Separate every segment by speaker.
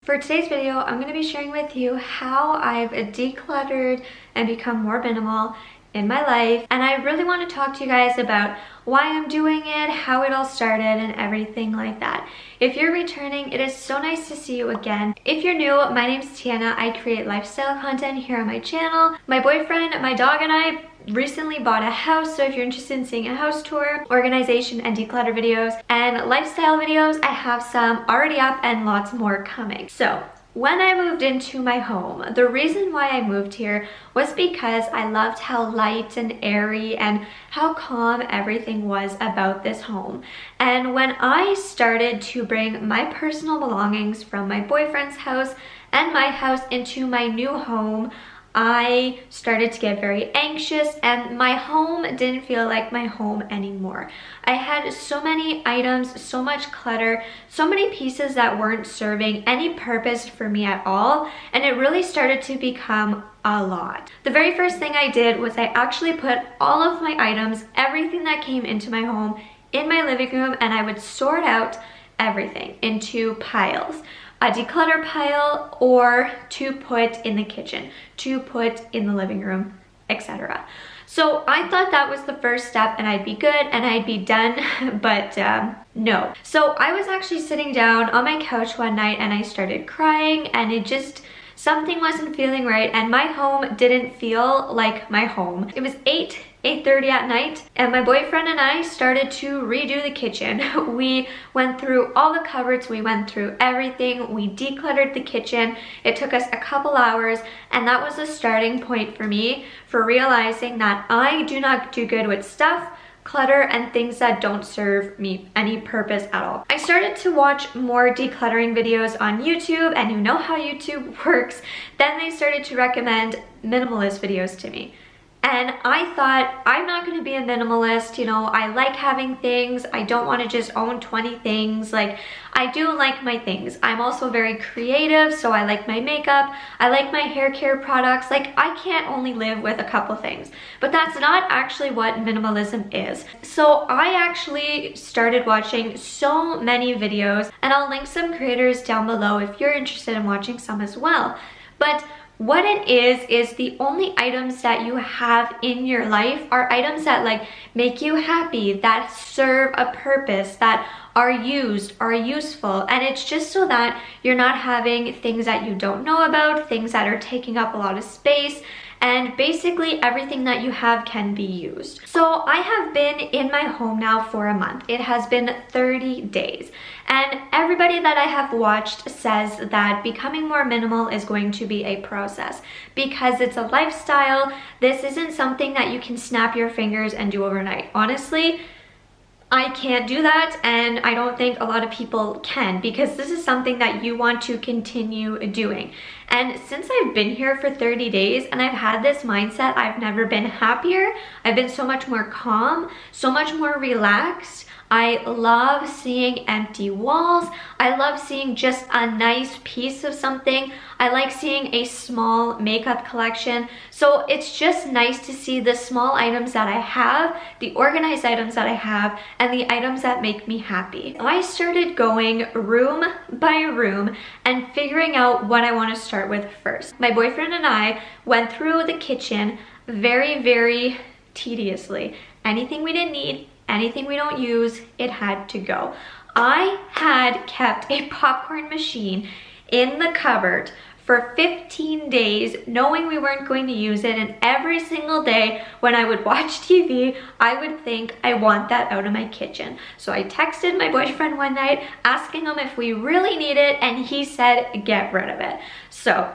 Speaker 1: For today's video, I'm going to be sharing with you how I've decluttered and become more minimal in my life. And I really want to talk to you guys about why I'm doing it, how it all started, and everything like that. If you're returning, it is so nice to see you again. If you're new, my name's Tiana. I create lifestyle content here on my channel. My boyfriend, my dog, and I recently bought a house, so if you're interested in seeing a house tour, organization and declutter videos, and lifestyle videos, I have some already up and lots more coming. So when I moved into my home, the reason why I moved here was because I loved how light and airy and how calm everything was about this home. And when I started to bring my personal belongings from my boyfriend's house and my house into my new home, I started to get very anxious and my home didn't feel like my home anymore. I had so many items, so much clutter, so many pieces that weren't serving any purpose for me at all, and it really started to become a lot. The very first thing I did was I actually put all of my items, everything that came into my home, in my living room, and I would sort out everything into piles. A declutter pile, or to put in the kitchen, to put in the living room, etc. So I thought that was the first step and I'd be good and I'd be done, but no. So I was actually sitting down on my couch one night and I started crying, and something wasn't feeling right, and my home didn't feel like my home. It was 8:30 at night, and my boyfriend and I started to redo the kitchen. We went through all the cupboards, we went through everything, we decluttered the kitchen. It took us a couple hours, and that was the starting point for me for realizing that I do not do good with stuff, clutter, and things that don't serve me any purpose at all. I started to watch more decluttering videos on YouTube, and you know how YouTube works. Then they started to recommend minimalist videos to me. And I thought, I'm not going to be a minimalist, you know, I like having things, I don't want to just own 20 things, like, I do like my things. I'm also very creative, so I like my makeup, I like my hair care products, like, I can't only live with a couple things. But that's not actually what minimalism is. So I actually started watching so many videos, and I'll link some creators down below if you're interested in watching some as well. But what it is the only items that you have in your life are items that like make you happy, that serve a purpose, that are used, are useful, and it's just so that you're not having things that you don't know about, things that are taking up a lot of space, and basically everything that you have can be used. So I have been in my home now for a month. It has been 30 days. And everybody that I have watched says that becoming more minimal is going to be a process because it's a lifestyle. This isn't something that you can snap your fingers and do overnight. Honestly, I can't do that, and I don't think a lot of people can, because this is something that you want to continue doing. And since I've been here for 30 days and I've had this mindset, I've never been happier. I've been so much more calm, so much more relaxed. I love seeing empty walls. I love seeing just a nice piece of something. I like seeing a small makeup collection. So it's just nice to see the small items that I have, the organized items that I have, and the items that make me happy. I started going room by room and figuring out what I want to start with first. My boyfriend and I went through the kitchen very, very tediously. Anything we didn't need, anything we don't use, it had to go. I had kept a popcorn machine in the cupboard for 15 days, knowing we weren't going to use it, and every single day when I would watch TV, I would think, I want that out of my kitchen. So I texted my boyfriend one night asking him if we really need it, and he said, get rid of it. So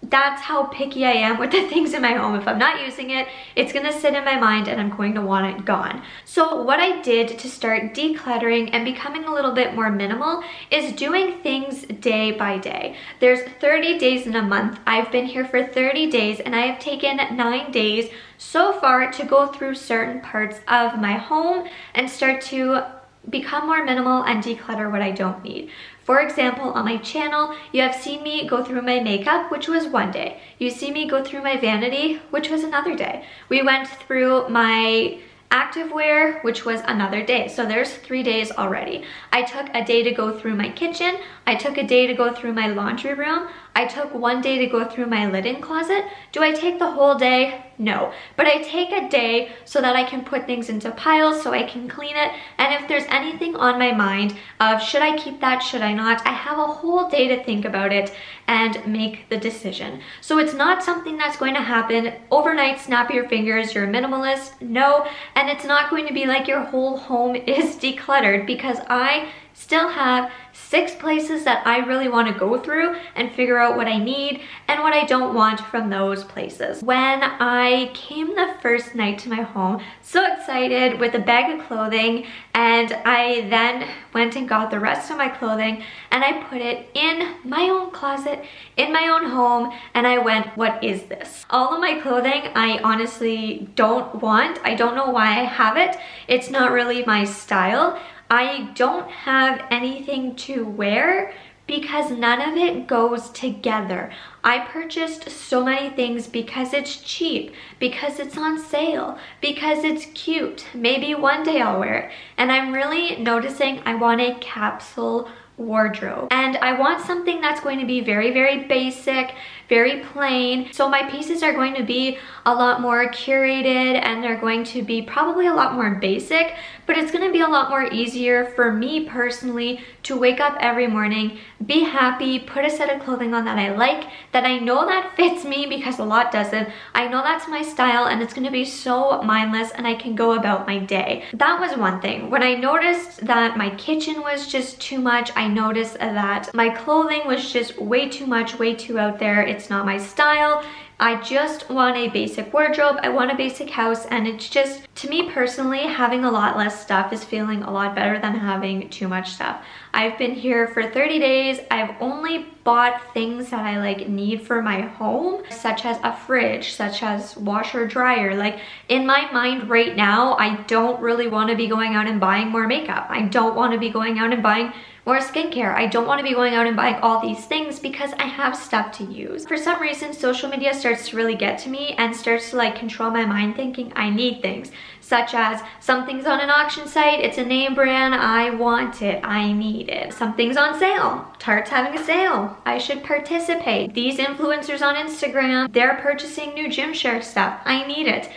Speaker 1: that's how picky I am with the things in my home. If I'm not using it, it's gonna sit in my mind and I'm going to want it gone. So what I did to start decluttering and becoming a little bit more minimal is doing things day by day. There's 30 days in a month. I've been here for 30 days and I have taken 9 days so far to go through certain parts of my home and start to become more minimal and declutter what I don't need. For example, on my channel, you have seen me go through my makeup, which was one day. You see me go through my vanity, which was another day. We went through my activewear, which was another day. So there's 3 days already. I took a day to go through my kitchen. I took a day to go through my laundry room. I took 1 day to go through my linen closet. Do I take the whole day? No. But I take a day so that I can put things into piles so I can clean it. And if there's anything on my mind of should I keep that, should I not, I have a whole day to think about it and make the decision. So it's not something that's going to happen overnight, snap your fingers, you're a minimalist. No. And it's not going to be like your whole home is decluttered, because I still have 6 places that I really want to go through and figure out what I need and what I don't want from those places. When I came the first night to my home, so excited with a bag of clothing, and I then went and got the rest of my clothing and I put it in my own closet, in my own home, and I went, what is this? All of my clothing I honestly don't want. I don't know why I have it. It's not really my style. I don't have anything to wear because none of it goes together. I purchased so many things because it's cheap, because it's on sale, because it's cute. Maybe one day I'll wear it. And I'm really noticing I want a capsule wardrobe. And I want something that's going to be very, very basic, very plain. So my pieces are going to be a lot more curated and they're going to be probably a lot more basic, but it's going to be a lot more easier for me personally to wake up every morning, be happy, put a set of clothing on that I like, that I know that fits me because a lot doesn't. I know that's my style and it's going to be so mindless and I can go about my day. That was one thing. When I noticed that my kitchen was just too much, I noticed that my clothing was just way too much, way too out there. It's not my style. I just want a basic wardrobe. I want a basic house, and it's just, to me personally, having a lot less stuff is feeling a lot better than having too much stuff. I've been here for 30 days. I've only bought things that I need for my home, such as a fridge, such as washer dryer. Like, in my mind right now, I don't really want to be going out and buying more makeup. I don't want to be going out and buying more skincare. I don't want to be going out and buying all these things because I have stuff to use. For some reason, social media starts to really get to me and starts to control my mind, thinking I need things, such as something's on an auction site, it's a name brand, I want it, I need it. Something's on sale, Tarte's having a sale, I should participate. These influencers on Instagram, they're purchasing new Gymshare stuff, I need it.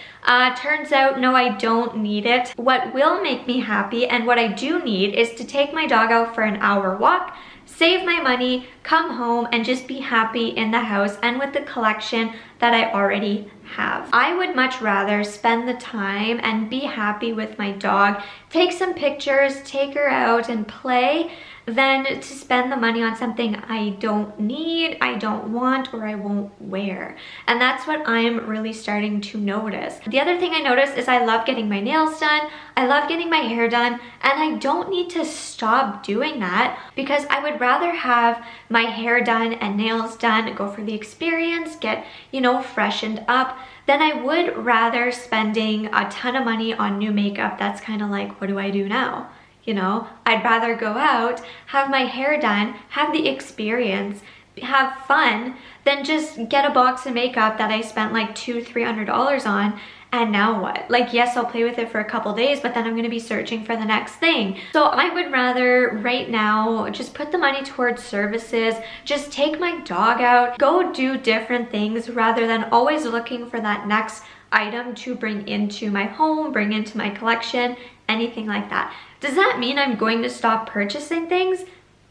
Speaker 1: Turns out, no, I don't need it. What will make me happy and what I do need is to take my dog out for an hour walk, save my money, come home, and just be happy in the house and with the collection that I already have. I would much rather spend the time and be happy with my dog, take some pictures, take her out and play, than to spend the money on something I don't need, I don't want, or I won't wear. And that's what I'm really starting to notice. The other thing I notice is I love getting my nails done, I love getting my hair done, and I don't need to stop doing that because I would rather have my hair done and nails done, go for the experience, get, freshened up, than I would rather spending a ton of money on new makeup that's kind of like, what do I do now? I'd rather go out, have my hair done, have the experience, have fun, than just get a box of makeup that I spent $200-300 on. And now what? Yes, I'll play with it for a couple days, but then I'm gonna be searching for the next thing. So I would rather right now just put the money towards services, just take my dog out, go do different things rather than always looking for that next item to bring into my home, bring into my collection, anything like that. Does that mean I'm going to stop purchasing things?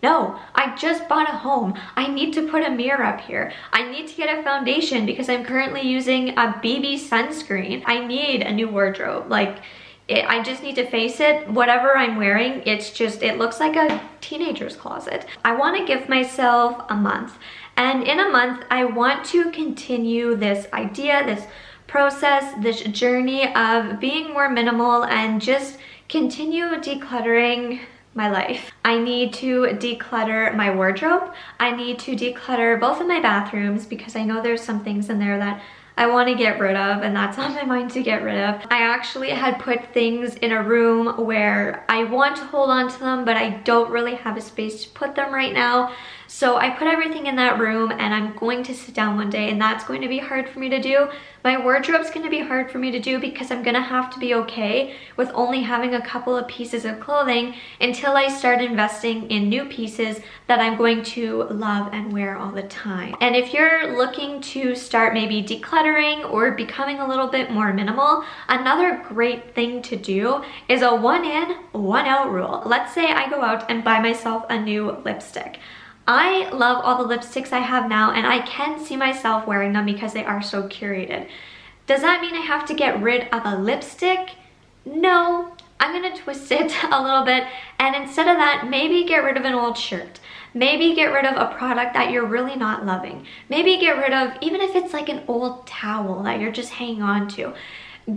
Speaker 1: No, I just bought a home. I need to put a mirror up here. I need to get a foundation because I'm currently using a BB sunscreen. I need a new wardrobe. I just need to face it. Whatever I'm wearing, it looks like a teenager's closet. I want to give myself a month. And in a month, I want to continue this idea, this process, this journey of being more minimal and just continue decluttering my life. I need to declutter my wardrobe. I need to declutter both of my bathrooms because I know there's some things in there that I want to get rid of and that's on my mind to get rid of. I actually had put things in a room where I want to hold on to them but I don't really have a space to put them right now. So I put everything in that room, and I'm going to sit down one day, and that's going to be hard for me to do. My wardrobe's going to be hard for me to do because I'm going to have to be okay with only having a couple of pieces of clothing until I start investing in new pieces that I'm going to love and wear all the time. And if you're looking to start maybe decluttering or becoming a little bit more minimal, another great thing to do is a 1 in, 1 out rule. Let's say I go out and buy myself a new lipstick. I love all the lipsticks I have now, and I can see myself wearing them because they are so curated. Does that mean I have to get rid of a lipstick? No, I'm gonna twist it a little bit, and instead of that, maybe get rid of an old shirt. Maybe get rid of a product that you're really not loving. Maybe get rid of, even if it's like an old towel that you're just hanging on to.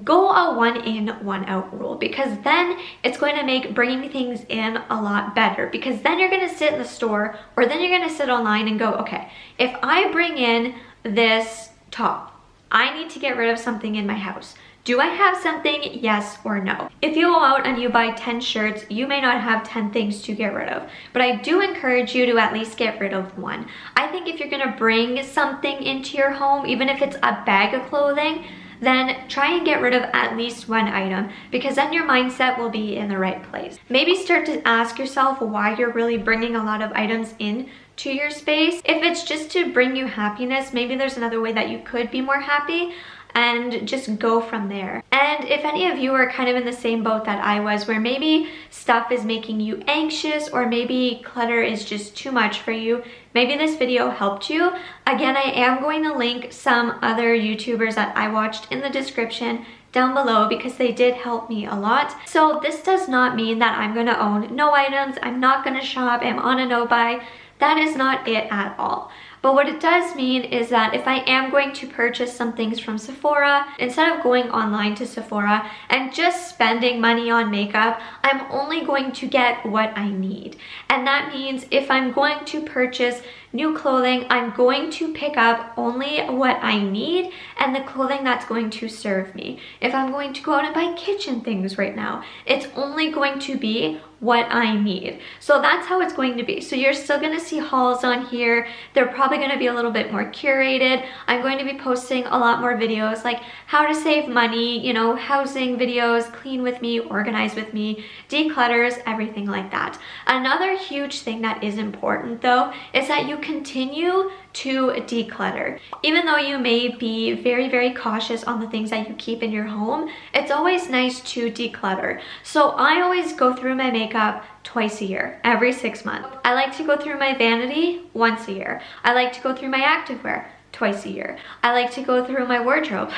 Speaker 1: Go a 1 in, 1 out rule, because then it's going to make bringing things in a lot better, because then you're going to sit in the store, or then you're going to sit online and go, okay, if I bring in this top, I need to get rid of something in my house. Do I have something? Yes or no? If you go out and you buy 10 shirts, you may not have 10 things to get rid of, but I do encourage you to at least get rid of one. I think if you're going to bring something into your home, even if it's a bag of clothing, then try and get rid of at least one item, because then your mindset will be in the right place. Maybe start to ask yourself why you're really bringing a lot of items in to your space. If it's just to bring you happiness, maybe there's another way that you could be more happy, and just go from there. And if any of you are kind of in the same boat that I was, where maybe stuff is making you anxious, or maybe clutter is just too much for you, maybe this video helped you. Again, I am going to link some other YouTubers that I watched in the description down below, because they did help me a lot. So this does not mean that I'm gonna own no items, I'm not gonna shop, I'm on a no buy. That is not it at all. But what it does mean is that if I am going to purchase some things from Sephora, instead of going online to Sephora and just spending money on makeup, I'm only going to get what I need. And that means if I'm going to purchase new clothing, I'm going to pick up only what I need and the clothing that's going to serve me. If I'm going to go out and buy kitchen things right now, it's only going to be what I need. So that's how it's going to be. So you're still gonna see hauls on here. They're probably gonna be a little bit more curated. I'm going to be posting a lot more videos like how to save money, you know, housing videos, clean with me, organize with me, declutters, everything like that. Another huge thing that is important though is that you continue to declutter. Even though you may be very, very cautious on the things that you keep in your home, it's always nice to declutter. So I always go through my makeup twice a year, every 6 months. I like to go through my vanity once a year. I like to go through my activewear twice a year. I like to go through my wardrobe.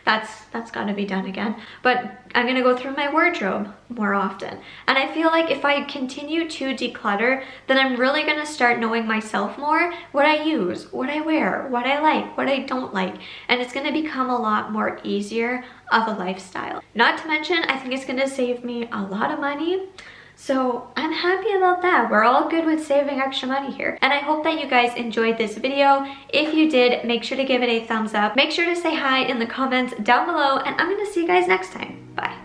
Speaker 1: That's gotta be done again. But I'm gonna go through my wardrobe more often. And I feel like if I continue to declutter, then I'm really gonna start knowing myself more, what I use, what I wear, what I like, what I don't like. And it's gonna become a lot more easier of a lifestyle. Not to mention, I think it's gonna save me a lot of money. So I'm happy about that. We're all good with saving extra money here. And I hope that you guys enjoyed this video. If you did, make sure to give it a thumbs up. Make sure to say hi in the comments down below, and I'm gonna see you guys next time. Bye.